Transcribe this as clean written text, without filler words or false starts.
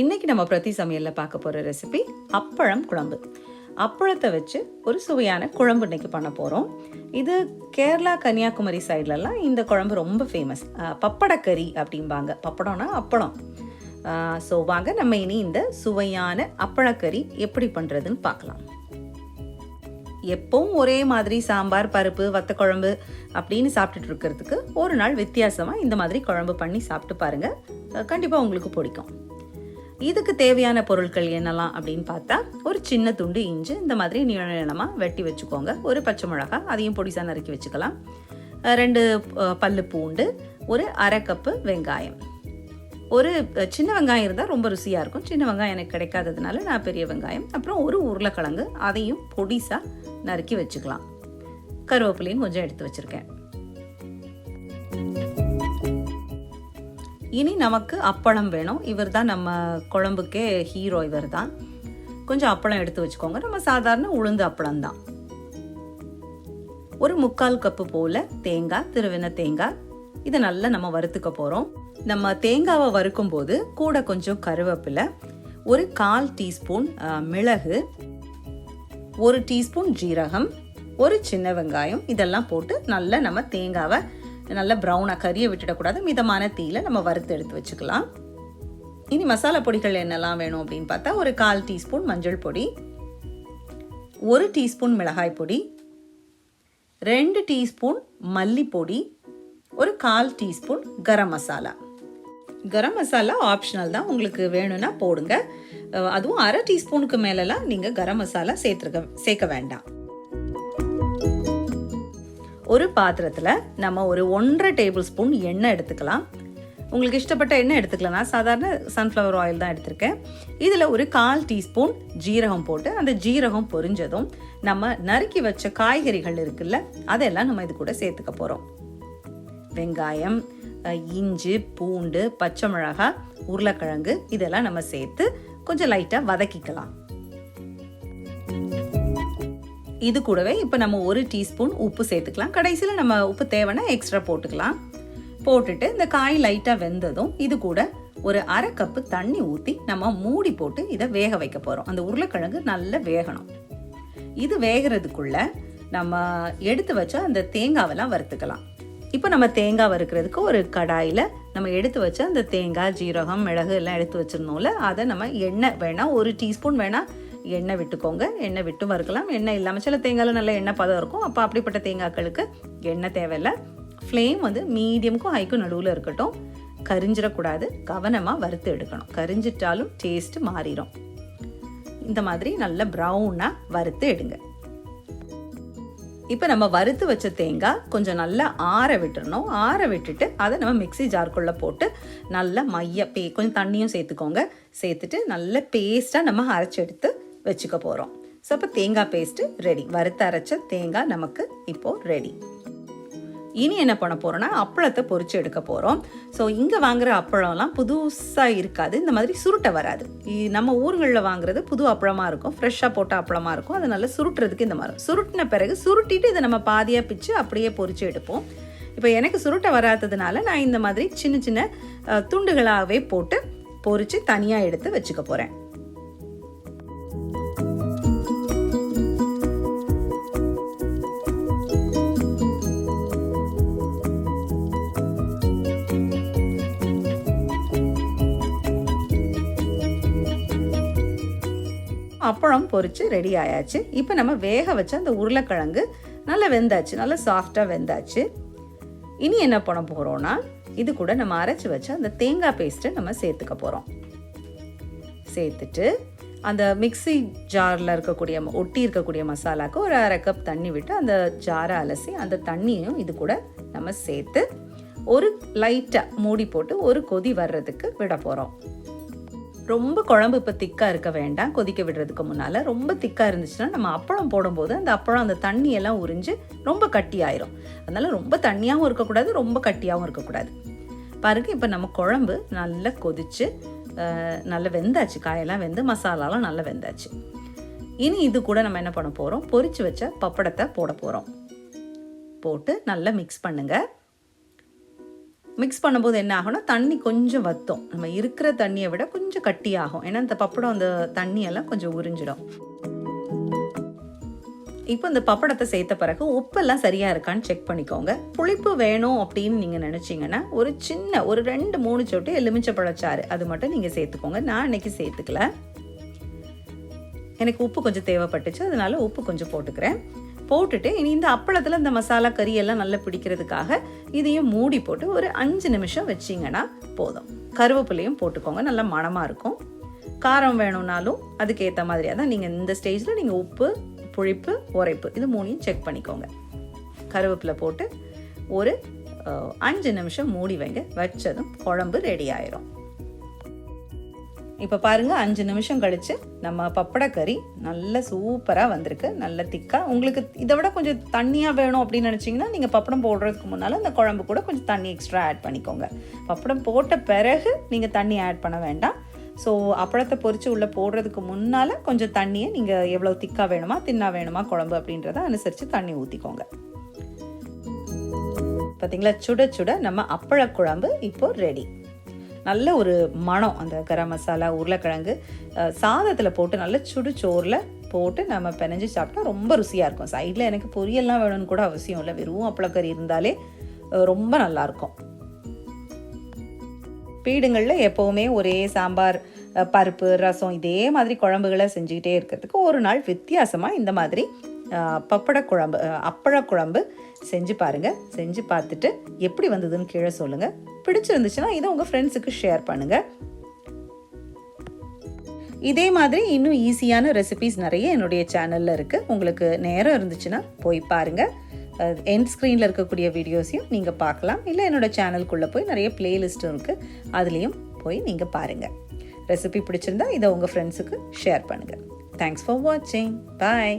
இன்றைக்கி நம்ம பிரதி சமையலில் பார்க்க போகிற ரெசிபி அப்பளம் குழம்பு. அப்பளத்தை வச்சு ஒரு சுவையான குழம்பு இன்றைக்கி பண்ண போகிறோம். இது கேரளா கன்னியாகுமரி சைட்லலாம் இந்த குழம்பு ரொம்ப ஃபேமஸ். பப்படக்கறி அப்படிம்பாங்க. பப்படம்னா அப்பளம். ஸோ வாங்க நம்ம இனி இந்த சுவையான அப்பளக்கறி எப்படி பண்ணுறதுன்னு பார்க்கலாம். எப்பவும் ஒரே மாதிரி சாம்பார், பருப்பு, வத்த குழம்பு அப்படின்னு சாப்பிட்டுட்டு இருக்கிறதுக்கு ஒரு நாள் வித்தியாசமாக இந்த மாதிரி குழம்பு பண்ணி சாப்பிட்டு பாருங்கள். கண்டிப்பாக உங்களுக்கு பிடிக்கும். இதுக்கு தேவையான பொருட்கள் என்னெல்லாம் அப்படின்னு பார்த்தா, ஒரு சின்ன துண்டு இஞ்சி இந்த மாதிரி நீளமாக வெட்டி வச்சுக்கோங்க. ஒரு பச்சை மிளகாய், அதையும் பொடிசாக நறுக்கி வச்சுக்கலாம். 2 பல்லு பூண்டு, ஒரு அரை கப்பு வெங்காயம். ஒரு சின்ன வெங்காயம் இருந்தால் ரொம்ப ருசியாக இருக்கும். சின்ன வெங்காயம் எனக்கு கிடைக்காததுனால நான் பெரிய வெங்காயம். அப்புறம் ஒரு உருளைக்கிழங்கு, அதையும் பொடிசாக நறுக்கி வச்சுக்கலாம். கருவேப்பிலையும் கொஞ்சம் எடுத்து வச்சுருக்கேன். இனி நமக்கு அப்பளம் வேணும். இவர் தான் நம்ம குழம்புக்கே ஹீரோ. இவர் தான். கொஞ்சம் அப்பளம் எடுத்து வச்சுக்கோங்க. நம்ம சாதாரண உளுந்து அப்பளம் தான். ஒரு 3/4 கப்பு போல் தேங்காய், திருவின தேங்காய். இதை நல்லா நம்ம வறுத்துக்க போகிறோம். நம்ம தேங்காவை வறுக்கும் போது கூட கொஞ்சம் கருவேப்பிலை, ஒரு 1/4 டீஸ்பூன் மிளகு, 1 டீஸ்பூன் ஜீரகம், ஒரு சின்ன வெங்காயம், இதெல்லாம் போட்டு நல்லா நம்ம தேங்காவை நல்லா ப்ரௌனாக கறியை விட்டுடக்கூடாது. மிதமான தீயில நம்ம வறுத்து எடுத்து வச்சுக்கலாம். இனி மசாலா பொடிகள் என்னெல்லாம் வேணும் அப்படின்னு பார்த்தா, ஒரு 1/4 டீஸ்பூன் மஞ்சள் பொடி, 1 டீஸ்பூன் மிளகாய் பொடி, 2 டீஸ்பூன் மல்லிப்பொடி, ஒரு 1/4 டீஸ்பூன் கரம் மசாலா. கரம் மசாலா ஆப்ஷனல் தான், உங்களுக்கு வேணும்னா போடுங்க. அதுவும் அரை டீஸ்பூனுக்கு மேலெல்லாம் நீங்கள் கரம் மசாலா சேர்க்க வேண்டாம். ஒரு பாத்திரத்தில் நம்ம ஒரு 1.5 டேபிள் ஸ்பூன் எண்ணெய் எடுத்துக்கலாம். உங்களுக்கு இஷ்டப்பட்ட எண்ணெய் எடுத்துக்கலாம். நான் சாதாரண சன்ஃப்ளவர் ஆயில் தான் எடுத்திருக்கேன். இதில் ஒரு 1/4 டீஸ்பூன் ஜீரகம் போட்டு, அந்த ஜீரகம் பொரிஞ்சதும் நம்ம நறுக்கி வச்ச காய்கறிகள் இருக்குல்ல, அதெல்லாம் நம்ம இது கூட சேர்த்துக்க போகிறோம். வெங்காயம், இஞ்சி, பூண்டு, பச்சை மிளகாய், உருளைக்கிழங்கு, இதெல்லாம் நம்ம சேர்த்து கொஞ்சம் லைட்டாக வதக்கிக்கலாம். இது கூடவே இப்போ நம்ம 1 டீஸ்பூன் உப்பு சேர்த்துக்கலாம். கடைசியில் நம்ம உப்பு தேவைன்னா எக்ஸ்ட்ரா போட்டுக்கலாம். போட்டுட்டு இந்த காய் லைட்டாக வெந்ததும் இது கூட ஒரு அரை கப்பு தண்ணி ஊற்றி நம்ம மூடி போட்டு இதை வேக வைக்க போகிறோம். அந்த உருளைக்கிழங்கு நல்லா வேகணும். இது வேகிறதுக்குள்ள நம்ம எடுத்து வச்ச அந்த தேங்காவெல்லாம் வறுத்துக்கலாம். இப்போ நம்ம தேங்காய் வறுக்கிறதுக்கு ஒரு கடாயில் நம்ம எடுத்து வச்ச அந்த தேங்காய், ஜீரகம், மிளகு எல்லாம் எடுத்து வச்சிருந்தோம்ல, அதை நம்ம எண்ணெய் வேணால் 1 டீஸ்பூன் வேணால் எண்ணெய் விட்டுக்கோங்க. எண்ணெய் விட்டு வறுக்கலாம். எண்ணெய் இல்லாமல் சில தேங்காயில் நல்ல எண்ணெய் பதம் இருக்கும். அப்போ அப்படிப்பட்ட தேங்காய்களுக்கு எண்ணெய் தேவையில்லை. ஃப்ளேம் வந்து மீடியமுக்கும் ஹைக்கும் நடுவில் இருக்கட்டும். கரிஞ்சிடக்கூடாது. கவனமாக வறுத்து எடுக்கணும். கரிஞ்சிட்டாலும் டேஸ்ட்டு மாறிடும். இந்த மாதிரி நல்லா ப்ரௌனாக வறுத்து எடுங்க. இப்போ நம்ம வறுத்து வச்ச தேங்காய் கொஞ்சம் நல்லா ஆற விட்டுறணும். ஆற விட்டுட்டு அதை நம்ம மிக்ஸி ஜார்க்குள்ளே போட்டு நல்லா கொஞ்சம் தண்ணியும் சேர்த்துக்கோங்க. சேர்த்துட்டு நல்ல பேஸ்ட்டாக நம்ம அரைச்சி எடுத்து வச்சுக்க போகிறோம். ஸோ அப்போ தேங்காய் பேஸ்ட்டு ரெடி. வறுத்து அரைச்ச தேங்காய் நமக்கு இப்போது ரெடி. இனி என்ன பண்ண போகிறோன்னா, அப்பளத்தை பொரிச்சு எடுக்க போகிறோம். ஸோ இங்கே வாங்குகிற அப்பளம்லாம் புதுசாக இருக்காது. இந்த மாதிரி சுருட்டை வராது. நம்ம ஊர்களில் வாங்குறது புது அப்பளமாக இருக்கும். ஃப்ரெஷ்ஷாக போட்ட அப்பளமாக இருக்கும். அதனால சுருட்டுறதுக்கு இந்த மாதிரி சுருட்டின பிறகு சுருட்டிட்டு இதை நம்ம பாதியாக பிச்சு அப்படியே பொரிச்சு எடுப்போம். இப்போ எனக்கு சுருட்டை வராததுனால நான் இந்த மாதிரி சின்ன சின்ன துண்டுகளாகவே போட்டு பொரித்து தனியாக எடுத்து வச்சுக்க போகிறேன். அப்பளம் பொரிச்சு ரெடி ஆயாச்சு. இப்போ நம்ம வேக வச்ச அந்த உருளைக்கிழங்கு நல்லா வெந்தாச்சு. நல்லா சாஃப்டாக வெந்தாச்சு. இனி என்ன பண்ண போகிறோன்னா, இது கூட நம்ம அரைச்சி வச்ச அந்த தேங்காய் பேஸ்ட்டை நம்ம சேர்த்துக்க போகிறோம். சேர்த்துட்டு அந்த மிக்ஸி ஜாரில் ஒட்டி இருக்கக்கூடிய மசாலாவுக்கு ஒரு அரை கப் தண்ணி விட்டு அந்த ஜாரை அலசி அந்த தண்ணியும் இது கூட நம்ம சேர்த்து ஒரு லைட்டாக மூடி போட்டு ஒரு கொதி வர்றதுக்கு விட போகிறோம். ரொம்ப குழம்பு இப்போ திக்காக இருக்க வேண்டாம். கொதிக்க விடுறதுக்கு முன்னால் ரொம்ப திக்காக இருந்துச்சுன்னா நம்ம அப்பளம் போடும்போது அந்த அப்பளம் அந்த தண்ணியெல்லாம் உறிஞ்சு ரொம்ப கட்டியாயிரும். அதனால் ரொம்ப தண்ணியாகவும் இருக்கக்கூடாது, ரொம்ப கட்டியாகவும் இருக்கக்கூடாது. பாருங்கள், இப்போ நம்ம குழம்பு நல்லா கொதிச்சு நல்லா வெந்தாச்சு. காயெல்லாம் வெந்து மசாலாலாம் நல்லா வெந்தாச்சு. இனி இது கூட நம்ம என்ன பண்ண போகிறோம், பொரிச்சு வச்ச பப்படத்தை போட போகிறோம். போட்டு நல்லா மிக்ஸ் பண்ணுங்கள். மிக்ஸ் பண்ணும்போது என்ன ஆகும்னா தண்ணி கொஞ்சம் வற்றும். நம்ம இருக்கிற தண்ணியை விட கொஞ்சம் கட்டியாகும். ஏன்னா இந்த பப்படம் அந்த தண்ணியெல்லாம் கொஞ்சம் உறிஞ்சிடும். இப்போ இந்த பப்படத்தை சேர்த்த பிறகு உப்பெல்லாம் சரியாக இருக்கான்னு செக் பண்ணிக்கோங்க. புளிப்பு வேணும் அப்படின்னு நீங்கள் நினச்சிங்கன்னா ஒரு 2-3 சொட்டு எலுமிச்சப்பழச்சாறு அது மட்டும் நீங்கள் சேர்த்துக்கோங்க. நான் இன்னைக்கு சேர்த்துக்கல, எனக்கு உப்பு கொஞ்சம் தேவைப்பட்டுச்சு, அதனால உப்பு கொஞ்சம் போட்டுக்கிறேன். போட்டுட்டு இனி இந்த அப்பளத்தில் இந்த மசாலா கறி எல்லாம் நல்லா பிடிக்கிறதுக்காக இதையும் மூடி போட்டு ஒரு 5 நிமிஷம் வச்சிங்கன்னா போதும். கருவேப்பிலையும் போட்டுக்கோங்க, நல்லா மணமாக இருக்கும். காரம் வேணும்னாலும் அதுக்கேற்ற மாதிரியாக தான் நீங்கள் இந்த ஸ்டேஜில் நீங்கள் உப்பு, புளிப்பு, உரைப்பு இது 3ஐயும் செக் பண்ணிக்கோங்க. கருவேப்பிலை போட்டு ஒரு 5 நிமிஷம் மூடி வைங்க. வச்சதும் குழம்பு ரெடி ஆயிரும். இப்போ பாருங்கள், 5 நிமிஷம் கழித்து நம்ம பப்படக்கறி நல்ல சூப்பராக வந்திருக்கு, நல்ல திக்காக. உங்களுக்கு இதை விட கொஞ்சம் தண்ணியாக வேணும் அப்படின்னு நினச்சிங்கன்னா நீங்கள் பப்படம் போடுறதுக்கு முன்னால் அந்த குழம்பு கூட கொஞ்சம் தண்ணி எக்ஸ்ட்ரா ஆட் பண்ணிக்கோங்க. பப்படம் போட்ட பிறகு நீங்கள் தண்ணி ஆட் பண்ண வேண்டாம். ஸோ அப்பளத்தை பொரித்து உள்ளே போடுறதுக்கு முன்னால் கொஞ்சம் தண்ணியை நீங்கள் எவ்வளோ திக்காக வேணுமா தின்னா வேணுமா குழம்பு அப்படின்றத அனுசரித்து தண்ணி ஊற்றிக்கோங்க. பார்த்தீங்களா, சுட சுட நம்ம அப்பள குழம்பு இப்போ ரெடி. நல்ல ஒரு மணம், அந்த கரம் மசாலா, உருளைக்கிழங்கு சாதத்தில் போட்டு நல்ல சுடு சோறில் போட்டு நம்ம பிணைஞ்சு சாப்பிட்டா ரொம்ப ருசியாக இருக்கும். சைடில் எனக்கு பொரியல்லாம் வேணும்னு கூட அவசியம் இல்லை, வெறும் அப்பளக்கறி இருந்தாலே ரொம்ப நல்லாயிருக்கும். வீடுங்களில் எப்போவுமே ஒரே சாம்பார், பருப்பு, ரசம் இதே மாதிரி குழம்புகளை செஞ்சுக்கிட்டே இருக்கிறதுக்கு ஒரு நாள் வித்தியாசமாக இந்த மாதிரி பப்பட குழம்பு, அப்பள குழம்பு செஞ்சு பாருங்கள். செஞ்சு பார்த்துட்டு எப்படி வந்ததுன்னு கீழே சொல்லுங்கள். பிடிச்சிருந்துச்சுன்னா இதை உங்கள் ஃப்ரெண்ட்ஸுக்கு ஷேர் பண்ணுங்கள். இதே மாதிரி இன்னும் ஈஸியான ரெசிபீஸ் நிறைய என்னுடைய சேனலில் இருக்குது. உங்களுக்கு நேரம் இருந்துச்சுன்னா போய் பாருங்கள். எண்ட் ஸ்க்ரீனில் இருக்கக்கூடிய வீடியோஸையும் நீங்கள் பார்க்கலாம். இல்லை என்னோடய சேனலுக்குள்ளே போய் நிறைய பிளேலிஸ்ட்டும் இருக்குது, அதுலேயும் போய் நீங்கள் பாருங்கள். ரெசிபி பிடிச்சிருந்தா இதை உங்கள் ஃப்ரெண்ட்ஸுக்கு ஷேர் பண்ணுங்கள். தேங்க்ஸ் ஃபார் வாட்சிங். பாய்.